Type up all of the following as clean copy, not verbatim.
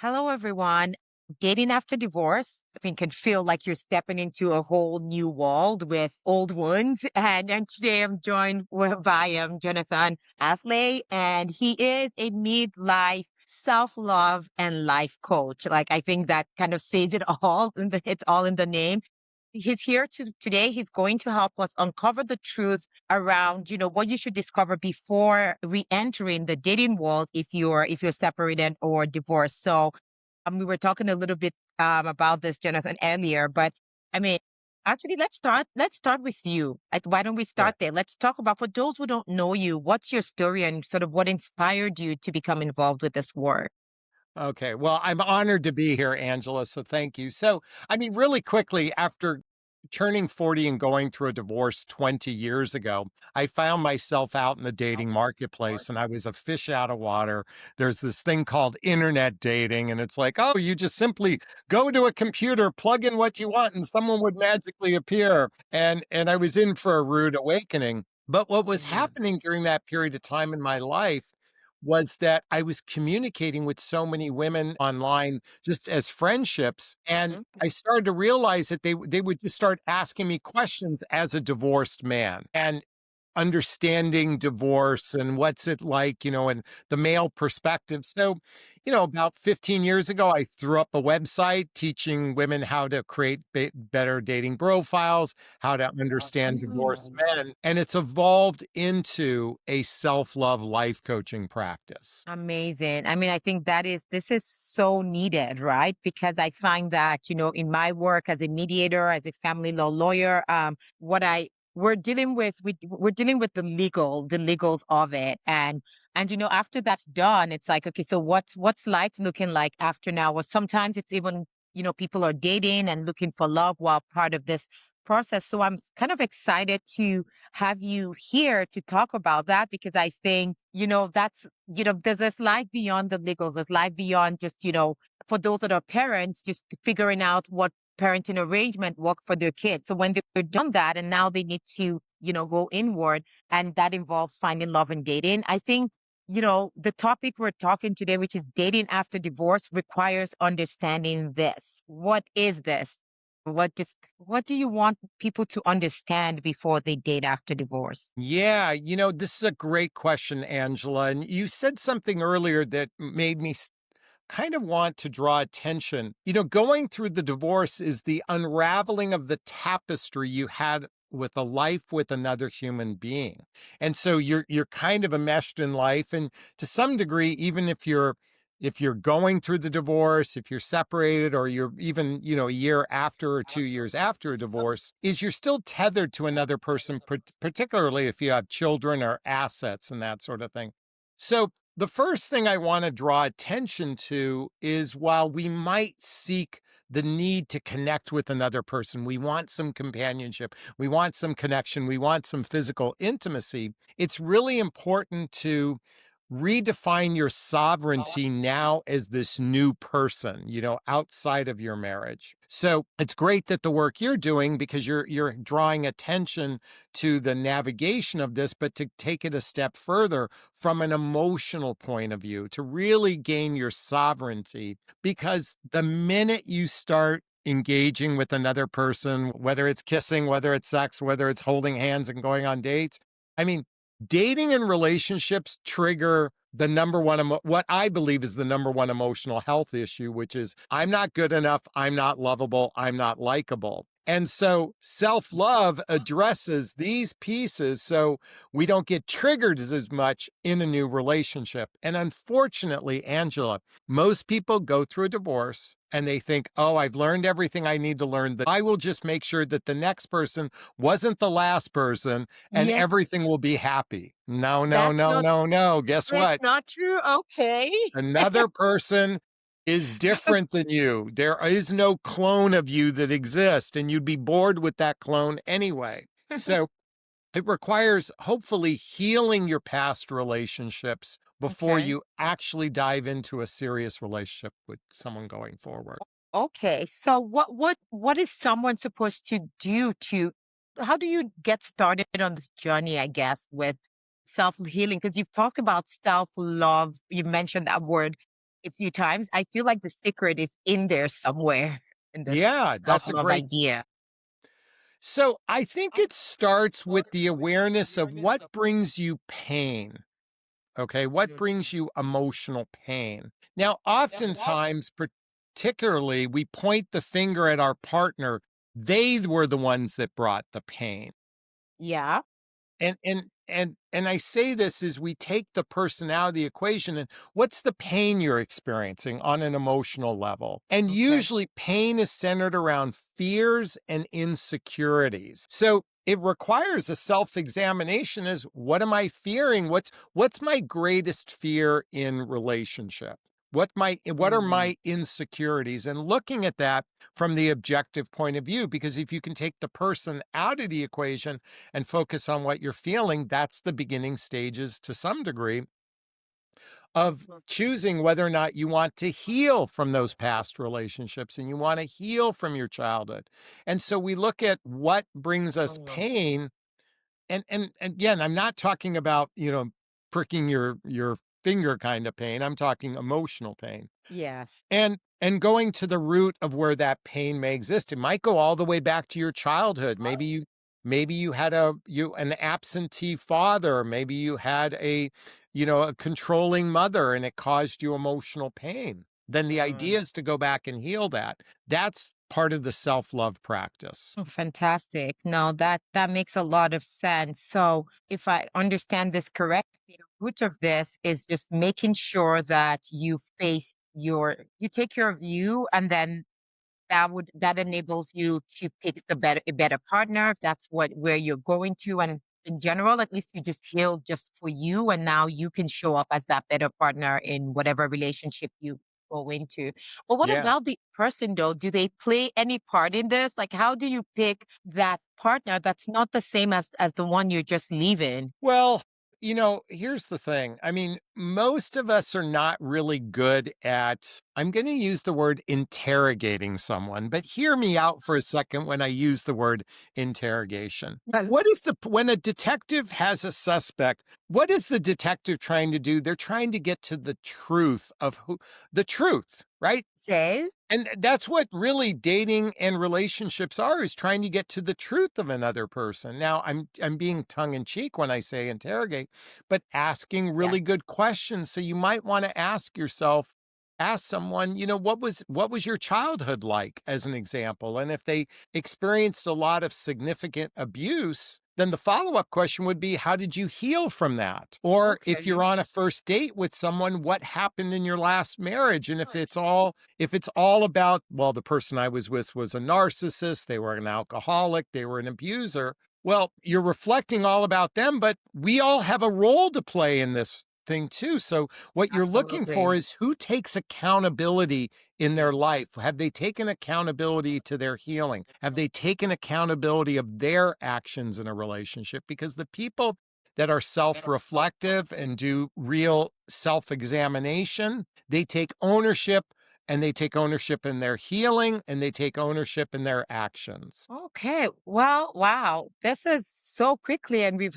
Hello, everyone. Dating after divorce, I think, can feel like you're stepping into a whole new world with old wounds. And today I'm joined by Jonathon Aslay, and he is a midlife self-love and life coach. Like, I think that kind of says it all. It's all in the name. He's here today. He's going to help us uncover the truth around, what you should discover before re-entering the dating world if you're separated or divorced. So we were talking a little bit about this, Jonathan, earlier, but I mean, actually, let's start with you. Why don't we Sure. start there? Let's talk about, for those who don't know you, what's your story and sort of what inspired you to become involved with this work? Okay. Well, I'm honored to be here, Angela. So thank you. So, really quickly, after turning 40 and going through a divorce 20 years ago, I found myself out in the dating marketplace and I was a fish out of water. There's this thing called internet dating, and it's like, oh, you just simply go to a computer, plug in what you want, and someone would magically appear. And I was in for a rude awakening. But what was Mhm. happening during that period of time in my life was that I was communicating with so many women online just as friendships, and Mhm. I started to realize that they would just start asking me questions as a divorced man. And understanding divorce and what's it like, and the male perspective. So, about 15 years ago, I threw up a website teaching women how to create better dating profiles, how to understand divorced Mm. men. And it's evolved into a self love life coaching practice. Amazing. I mean, I think this is so needed, right? Because I find that, in my work as a mediator, as a family law lawyer, what I we're dealing with the legals of it. And after that's done, it's like, okay, so what's life looking like after now? Or sometimes it's even, people are dating and looking for love while part of this process. So I'm kind of excited to have you here to talk about that because I think, there's this life beyond the legals, there's life beyond just, for those that are parents, just figuring out what parenting arrangement work for their kids. So when they've done that and now they need to, go inward, and that involves finding love and dating. I think, the topic we're talking today, which is dating after divorce, requires understanding this. What is this? What do you want people to understand before they date after divorce? Yeah, this is a great question, Angela. And you said something earlier that made me kind of want to draw attention. Going through the divorce is the unraveling of the tapestry you had with a life with another human being. And so you're kind of enmeshed in life, and to some degree, even if you're going through the divorce, if you're separated, or you're even, a year after or 2 years after a divorce, is you're still tethered to another person, particularly if you have children or assets and that sort of thing. So the first thing I want to draw attention to is, while we might seek the need to connect with another person, we want some companionship, we want some connection, we want some physical intimacy, it's really important to redefine your sovereignty now as this new person, outside of your marriage. So it's great that the work you're doing, because you're drawing attention to the navigation of this, but to take it a step further from an emotional point of view, to really gain your sovereignty. Because the minute you start engaging with another person, whether it's kissing, whether it's sex, whether it's holding hands and going on dates, I mean, dating and relationships trigger the number one, what I believe is the number one emotional health issue, which is, I'm not good enough, I'm not lovable, I'm not likable. And so self love addresses these pieces so we don't get triggered as much in a new relationship. And unfortunately, Angela, most people go through a divorce and they think, oh, I've learned everything I need to learn, that I will just make sure that the next person wasn't the last person and Yes, everything will be happy. No, no, that's no, not no, no. Guess that's what? not true. Okay. Another person is different than you. There is no clone of you that exists, and you'd be bored with that clone anyway. So it requires, hopefully, healing your past relationships before Okay. you actually dive into a serious relationship with someone going forward. Okay. So what is someone supposed to do to how do you get started on this journey, I guess, with self-healing? Because you've talked about self-love. You mentioned that word. a few times. I feel like the secret is in there somewhere in this Yeah, that's a self-love great. idea. So I think it starts with the awareness of what brings you pain. Okay. What brings you emotional pain? Now, oftentimes, particularly, we point the finger at our partner. They were the ones that brought the pain. Yeah. And I say this is we take the person out of the equation and what's the pain you're experiencing on an emotional level? And Okay. usually pain is centered around fears and insecurities. So it requires a self-examination as what am I fearing? What's my greatest fear in relationship? What are Mm, my insecurities? And looking at that from the objective point of view, because if you can take the person out of the equation and focus on what you're feeling, that's the beginning stages to some degree of choosing whether or not you want to heal from those past relationships and you want to heal from your childhood. And so we look at what brings us mm, pain. And again, I'm not talking about, pricking your finger kind of pain. I'm talking emotional pain. yes. And going to the root of where that pain may exist. It might go all the way back to your childhood. Maybe you had an absentee father, maybe you had a controlling mother and it caused you emotional pain. Then the Mm. idea is to go back and heal that. That's part of the self-love practice. Oh, fantastic. No, that makes a lot of sense. So, if I understand this correctly, the root of this is just making sure that you take care of you, and then that enables you to pick a better partner if that's where you're going to. And in general, at least you just heal just for you, and now you can show up as that better partner in whatever relationship you go into. But what Yeah. about the person though? Do they play any part in this? Like, how do you pick that partner that's not the same as the one you're just leaving? Well, here's the thing. I mean, most of us are not really good at, I'm going to use the word interrogating someone, but hear me out for a second when I use the word interrogation. Yes. When a detective has a suspect, what is the detective trying to do? They're trying to get to the truth of the truth, right? Jay? And that's what really dating and relationships are, is trying to get to the truth of another person. Now, I'm being tongue in cheek when I say interrogate, but asking Yes. really good questions. So you might want to ask someone, what was your childhood like as an example? And if they experienced a lot of significant abuse, then the follow-up question would be, how did you heal from that? Or if Okay. you're on a first date with someone, what happened in your last marriage? And if it's all about, well, the person I was with was a narcissist, they were an alcoholic, they were an abuser. Well, you're reflecting all about them, but we all have a role to play in this thing too. So what you're looking for Absolutely. is who takes accountability in their life. Have they taken accountability to their healing? Have they taken accountability of their actions in a relationship? Because the people that are self-reflective and do real self-examination, they take ownership, and they take ownership in their healing, and they take ownership in their actions. Okay. Well, wow. This is so quickly, and we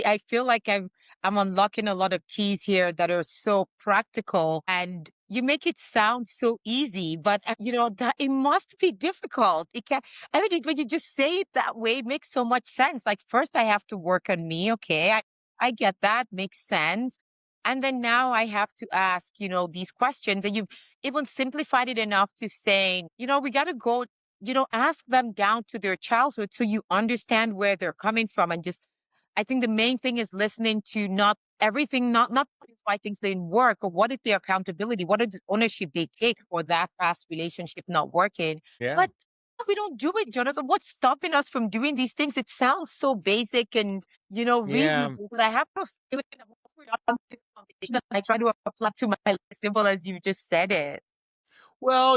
I feel like I'm unlocking a lot of keys here that are so practical, and you make it sound so easy, but that it must be difficult. It can I mean, when you just say it that way, it makes so much sense. Like, first I have to work on me. Okay. I get that, makes sense. And then now I have to ask, these questions, and you've even simplified it enough to saying, we got to go, ask them down to their childhood so you understand where they're coming from. And just, I think the main thing is listening to not everything, not why things didn't work, or what is their accountability, what is the ownership they take for that past relationship not working. Yeah. But we don't do it, Jonathan. What's stopping us from doing these things? It sounds so basic and, Yeah. reasonable, but I have a feeling that once we're done with this conversation, I try to apply to my life simple as you just said it. Well,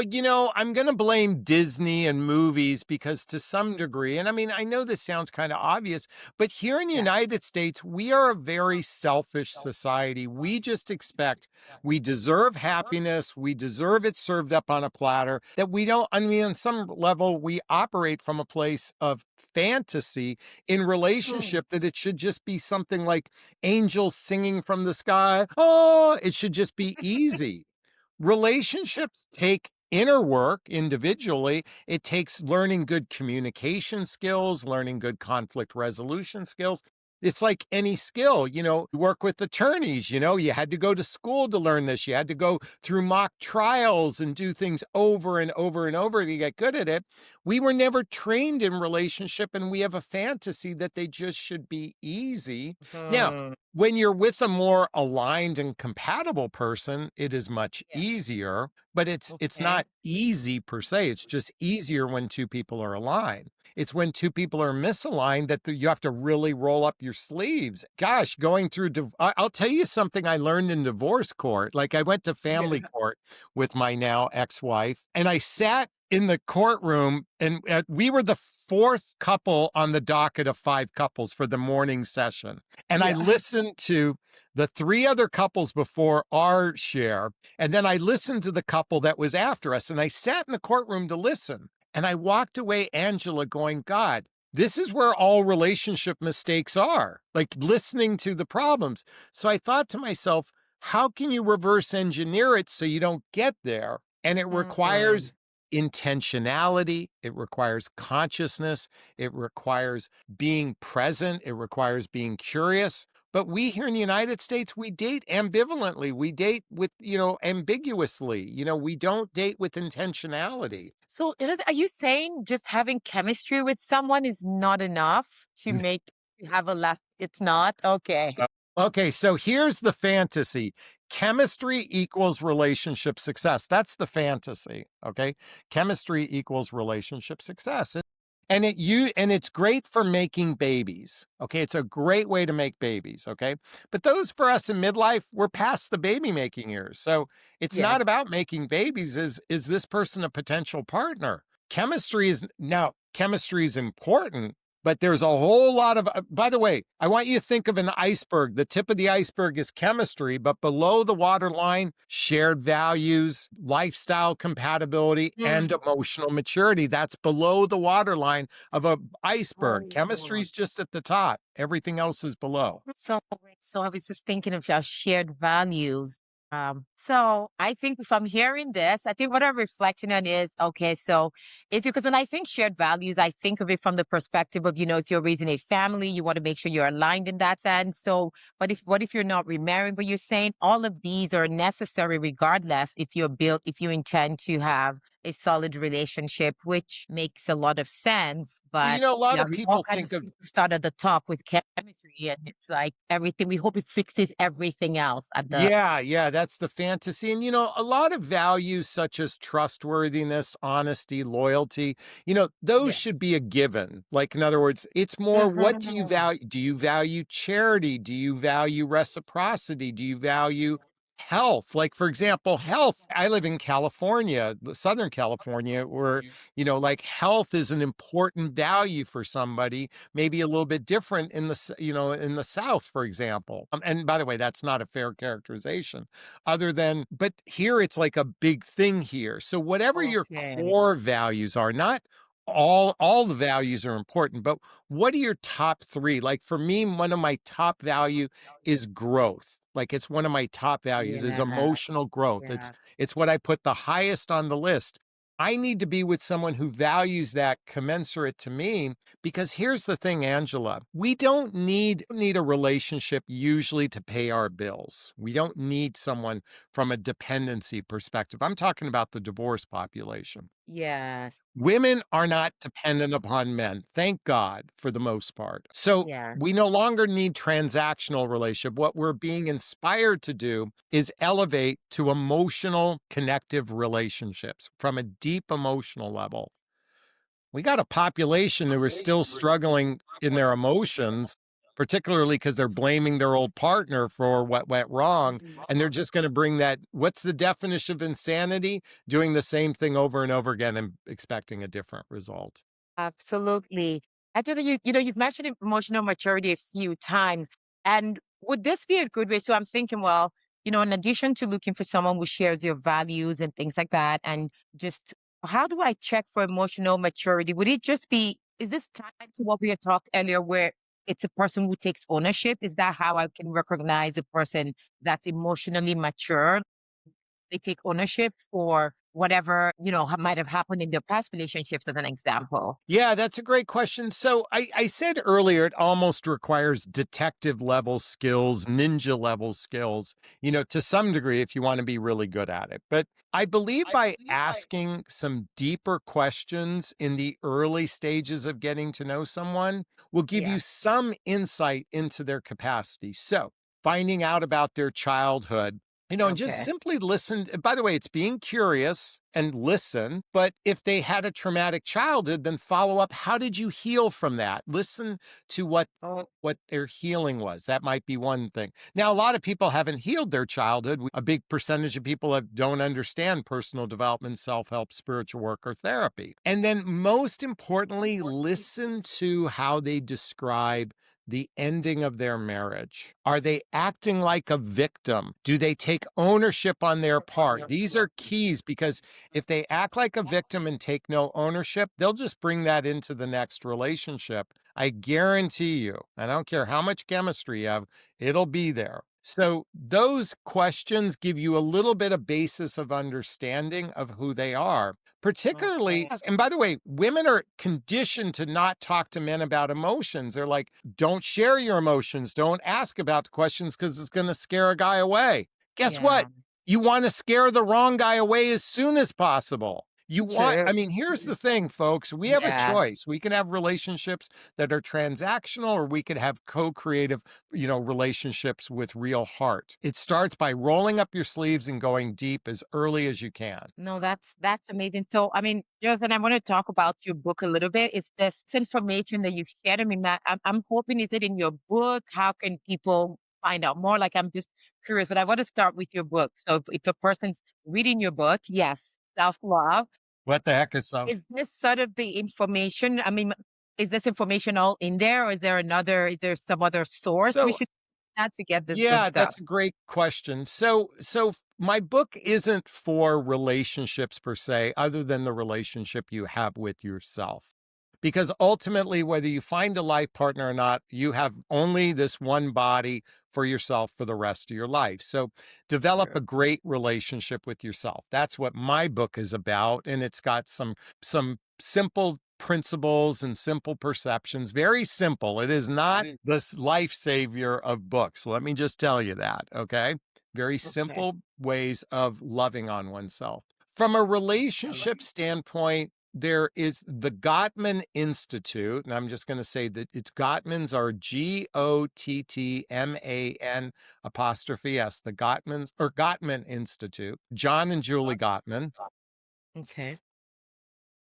I'm going to blame Disney and movies because to some degree, and I mean, I know this sounds kind of obvious, but here in the Yeah. United States, we are a very selfish society. We just expect we deserve happiness. We deserve it served up on a platter. That we don't, I mean, on some level, we operate from a place of fantasy in Mm. relationship that it should just be something like angels singing from the sky. Oh, it should just be easy. Relationships take inner work individually. It takes learning good communication skills, learning good conflict resolution skills. It's like any skill, you work with attorneys, you had to go to school to learn this. You had to go through mock trials and do things over and over and over to get good at it. We were never trained in relationship, and we have a fantasy that they just should be easy. Now, Hmm. when you're with a more aligned and compatible person, it is much Yes. easier, but it's Okay. not easy per se. It's just easier when two people are aligned. It's when two people are misaligned that you have to really roll up your sleeves. Gosh, going through I'll tell you something I learned in divorce court. Like, I went to family Yeah. court with my now ex-wife, and I sat in the courtroom, and we were the fourth couple on the docket of five couples for the morning session. And I Yeah. listened to the three other couples before our share. And then I listened to the couple that was after us. And I sat in the courtroom to listen. And I walked away, Angela, going, God, this is where all relationship mistakes are, like listening to the problems. So I thought to myself, how can you reverse engineer it so you don't get there? And it Hmm. requires intentionality, it requires consciousness, it requires being present, it requires being curious. But we here in the United States, we date ambivalently. We date with, ambiguously. We don't date with intentionality. So, are you saying just having chemistry with someone is not enough to make you have a lot? It's not? Okay. Okay, so here's the fantasy. Chemistry equals relationship success. That's the fantasy, okay? Chemistry equals relationship success. And it's great for making babies. Okay? It's a great way to make babies, okay? But those for us in midlife, we're past the baby making years. So, it's Yes. not about making babies. Is this person a potential partner? Chemistry is important, but there's a whole lot of, by the way, I want you to think of an iceberg. The tip of the iceberg is chemistry, but below the waterline, shared values, lifestyle compatibility, and Mm. emotional maturity. That's below the waterline of a iceberg. Chemistry Oh. is just at the top. Everything else is below. So, so I was just thinking of our shared values. So I think if I'm hearing this, I think what I'm reflecting on is okay. So because when I think shared values, I think of it from the perspective of, if you're raising a family, you want to make sure you're aligned in that sense. So, but what if you're not remarrying? But you're saying all of these are necessary regardless if you intend to have a solid relationship, which makes a lot of sense. Well, But a lot yeah, of we all people kind of think of start at the top with chemistry, and it's like everything. We hope it fixes everything else at the. Yeah, yeah, that's the fantasy. And, a lot of values such as trustworthiness, honesty, loyalty, those should Yes. be a given. Like, in other words, it's more, what do you Mhm. value? Do you value charity? Do you value reciprocity? Do you value health? Like, for example, health. I live in California, Southern California, where, like, health is an important value for somebody, maybe a little bit different in the South, for example. And by the way, that's not a fair characterization, but here it's like a big thing here. So whatever your Okay. core values are, not all the values are important, but what are your top three? Like, for me, one of my top value is growth. Like, it's one of my top values is Yeah. emotional growth. Yeah. It's what I put the highest on the list. I need to be with someone who values that commensurate to me, because here's the thing, Angela, we don't need a relationship usually to pay our bills. We don't need someone from a dependency perspective. I'm talking about the divorce population. Yes. Women are not dependent upon men, thank God, for the most part. So Yeah. we no longer need transactional relationship. What we're being inspired to do is elevate to emotional connective relationships from a deep emotional level. We got a population who are still struggling in their emotions, particularly because they're blaming their old partner for what went wrong. And they're just going to bring that. What's the definition of insanity? Doing the same thing over and over again and expecting a different result. Absolutely. Actually, you've mentioned emotional maturity a few times. And would this be a good way? So I'm thinking, well, in addition to looking for someone who shares your values and things like that, and just how do I check for emotional maturity? Would it just be, is this tied to what we had talked earlier, where it's a person who takes ownership? Is that how I can recognize a person that's emotionally mature? they take ownership for whatever, might have happened in their past relationships as an example. Yeah, that's a great question. So I said earlier, it almost requires detective level skills, ninja level skills, to some degree if you want to be really good at it. But I believe by asking some deeper questions in the early stages of getting to know someone will give you Yeah. some insight into their capacity. So finding out about their childhood, and just Okay. simply listen. By the way, it's being curious and listen. But if they had a traumatic childhood, then follow up. How did you heal from that? Listen to Oh, what their healing was. That might be one thing. Now, a lot of people haven't healed their childhood. A big percentage of people don't understand personal development, self help, spiritual work, or therapy. And then, most importantly, listen to how they describe the ending of their marriage. Are they acting like a victim? Do they take ownership on their part? These are keys because if they act like a victim and take no ownership, they'll just bring that into the next relationship. I guarantee you, I don't care how much chemistry you have, it'll be there. So those questions give you a little bit of basis of understanding of who they are. Particularly, okay. and by the way, women are conditioned to not talk to men about emotions. They're like, don't share your emotions. Don't ask about the questions because it's going to scare a guy away. Guess Yeah. what? You want to scare the wrong guy away as soon as possible. True. I mean, here's the thing, folks. We have a Yeah. choice. We can have relationships that are transactional, or we could have co creative, relationships with real heart. It starts by rolling up your sleeves and going deep as early as you can. No, that's amazing. So, I mean, Jonathan, I want to talk about your book a little bit. Is this information that you shared? I mean, I'm hoping is it in your book? How can people find out more? Like, I'm just curious, but I want to start with your book. So, if a person's reading your book, yes, self love. What the heck is so? Is this sort of the information? I mean, is this information all in there, or is there some other source we So should add to get this good Yeah, stuff? that's a great question. My book isn't for relationships per se, other than the relationship you have with yourself. Because ultimately, whether you find a life partner or not, you have only this one body for yourself for the rest of your life. So develop True. a great relationship with yourself. That's what my book is about. And it's got some simple principles and simple perceptions. Very simple. It is not this life savior of books. Let me just tell you that. Okay. Very Okay. simple ways of loving on oneself. From a relationship standpoint, there is the Gottman Institute, and I'm just going to say that it's Gottmans are Gottman apostrophe S, the Gottmans or Gottman Institute, John and Julie Gottman. Okay.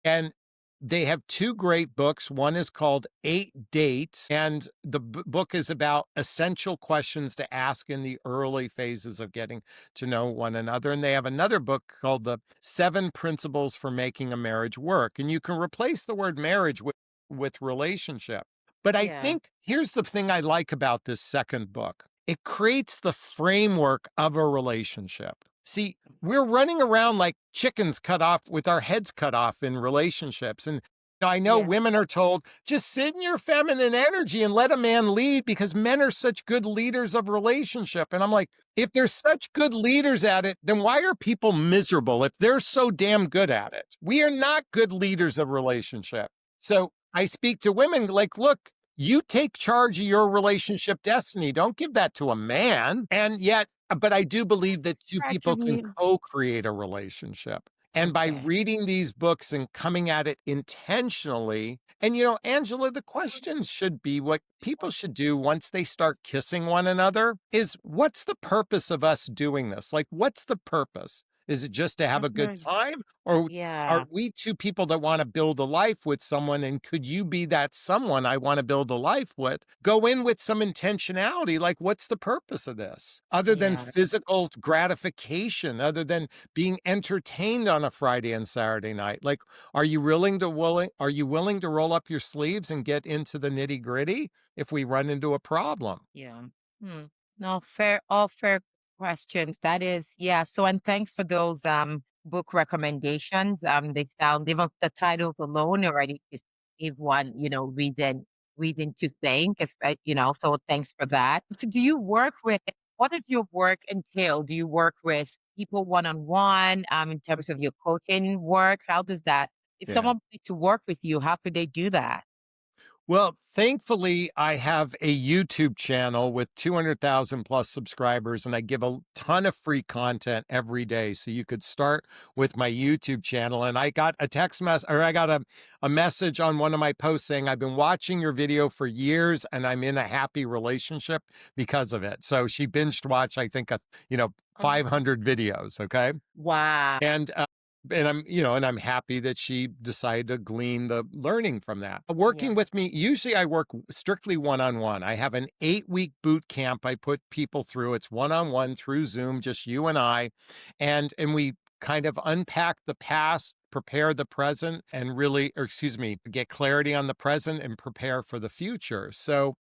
And they have two great books. One is called Eight Dates, and the book is about essential questions to ask in the early phases of getting to know one another. And they have another book called The Seven Principles for Making a Marriage Work. And you can replace the word marriage with relationship. But I Yeah. think here's the thing I like about this second book, it creates the framework of a relationship. See, we're running around like chickens cut off with our heads cut off in relationships. And I know Yeah. women are told just sit in your feminine energy and let a man lead because men are such good leaders of relationship. And I'm like, if they're such good leaders at it, then why are people miserable if they're so damn good at it? We are not good leaders of relationship. So I speak to women like, look, you take charge of your relationship destiny. Don't give that to a man. And yet, but I do believe that two people Striking can me. co-create a relationship. And by Okay. reading these books and coming at it intentionally, and Angela, the question should be what people should do once they start kissing one another is what's the purpose of us doing this? Like, what's the purpose? Is it just to have a good Mhm. time? Or are Yeah. we two people that want to build a life with someone? And could you be that someone I want to build a life with? Go in with some intentionality. Like, what's the purpose of this? Other than Yeah. physical gratification, other than being entertained on a Friday and Saturday night. Like, are you willing to roll up your sleeves and get into the nitty gritty if we run into a problem? Yeah. Hmm. No, all fair questions. That is, yeah. So, and thanks for those book recommendations. They sound even the titles alone already just give one, reason to think. So thanks for that. So, do you work with? What does your work entail? Do you work with people one-on-one, in terms of your coaching work? How does that if Yeah. someone wanted to work with you, how could they do that? Well, thankfully, I have a YouTube channel with 200,000 plus subscribers, and I give a ton of free content every day. So you could start with my YouTube channel. And I got a text message, or I got a message on one of my posts saying, I've been watching your video for years and I'm in a happy relationship because of it. So she binged watched, I think, 500 videos. Okay. Wow. And and I'm happy that she decided to glean the learning from that. Yeah. Working with me, usually I work strictly one-on-one. I have an 8-week boot camp I put people through. It's one-on-one through Zoom, just you and I. And we kind of unpack the past, prepare the present, and really, or excuse me, get clarity on the present and prepare for the future. So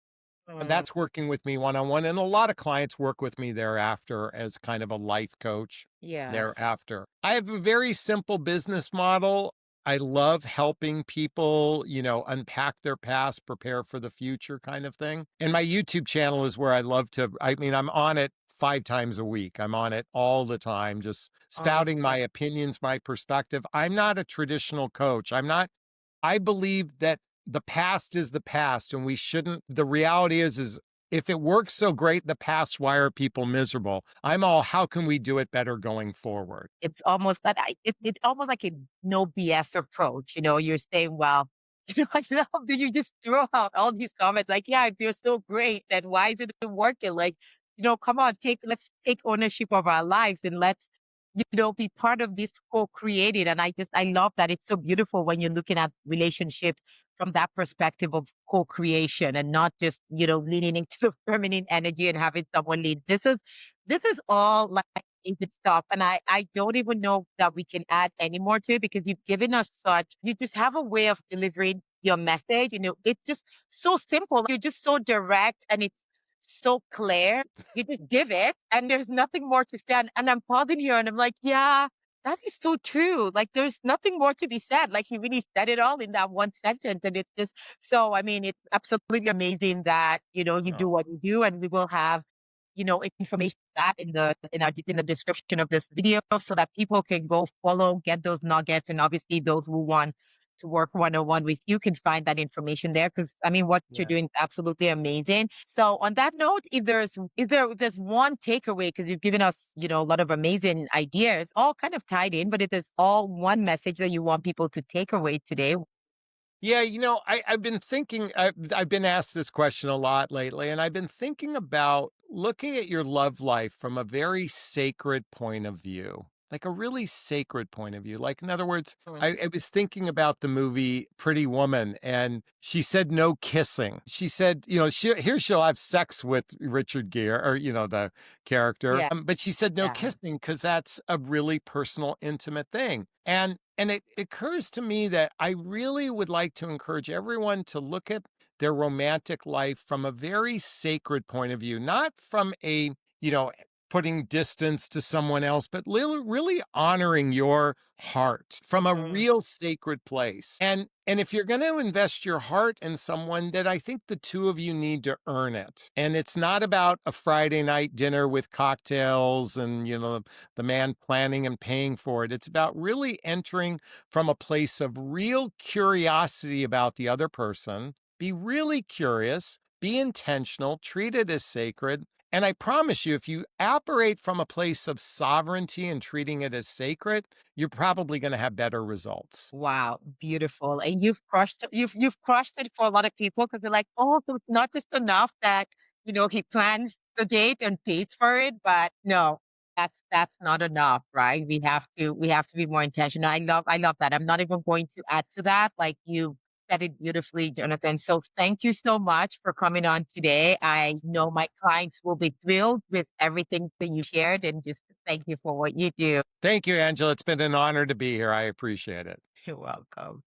Mm, that's working with me one-on-one, and a lot of clients work with me thereafter as kind of a life coach yes. thereafter. I have a very simple business model. I love helping people, unpack their past, prepare for the future kind of thing. And my YouTube channel is where I'm on it 5 times a week. I'm on it all the time, just spouting my Awesome. opinions, my perspective. I'm not a traditional coach. I believe that the past is the past and we shouldn't the reality is if it works so great in the past, why are people miserable? I'm all, how can we do it better going forward? It's almost that it's almost like a no BS approach. You're saying, well, I love that you just throw out all these comments like, yeah, if you're so great, then why is it working? Like, come on, let's take ownership of our lives and let's, be part of this co-created. And I love that. It's so beautiful when you're looking at relationships from that perspective of co-creation and not just, leaning into the feminine energy and having someone lead. This is all like basic stuff. And I don't even know that we can add any more to it because you've given us you just have a way of delivering your message. It's just so simple. You're just so direct and it's so clear. You just give it and there's nothing more to say. And I'm pausing here and I'm like, yeah, that is so true. Like there's nothing more to be said. Like he really said it all in that one sentence. And it's just so, I mean, it's absolutely amazing that, you do what you do and we will have information that in the description of this video so that people can go follow, get those nuggets. And obviously those who want to work one-on-one with you can find that information there. Cause I mean, what you're Yeah. doing is absolutely amazing. So on that note, if there's one takeaway, cause you've given us, a lot of amazing ideas, all kind of tied in, but if there's all one message that you want people to take away today. Yeah, I've been thinking, I've been asked this question a lot lately, and I've been thinking about looking at your love life from a very sacred point of view, like a really sacred point of view. Like, in other words, Mm. I was thinking about the movie Pretty Woman, and she said no kissing. She said, here she'll have sex with Richard Gere, or, the character, Yeah. but she said no Yeah. kissing because that's a really personal, intimate thing. And it occurs to me that I really would like to encourage everyone to look at their romantic life from a very sacred point of view, not from you know, putting distance to someone else, but really honoring your heart from a Mhm. real sacred place. And if you're going to invest your heart in someone, then I think the two of you need to earn it. And it's not about a Friday night dinner with cocktails and, the man planning and paying for it. It's about really entering from a place of real curiosity about the other person. Be really curious, be intentional, treat it as sacred. And I promise you, if you operate from a place of sovereignty and treating it as sacred, you're probably going to have better results. Wow, beautiful. And you've crushed it for a lot of people because they're like, oh, so it's not just enough that, he plans the date and pays for it, but no, that's not enough, right? We have to be more intentional. I love that. I'm not even going to add to that. Like you said it beautifully, Jonathan. So thank you so much for coming on today. I know my clients will be thrilled with everything that you shared and just thank you for what you do. Thank you, Angela. It's been an honor to be here. I appreciate it. You're welcome.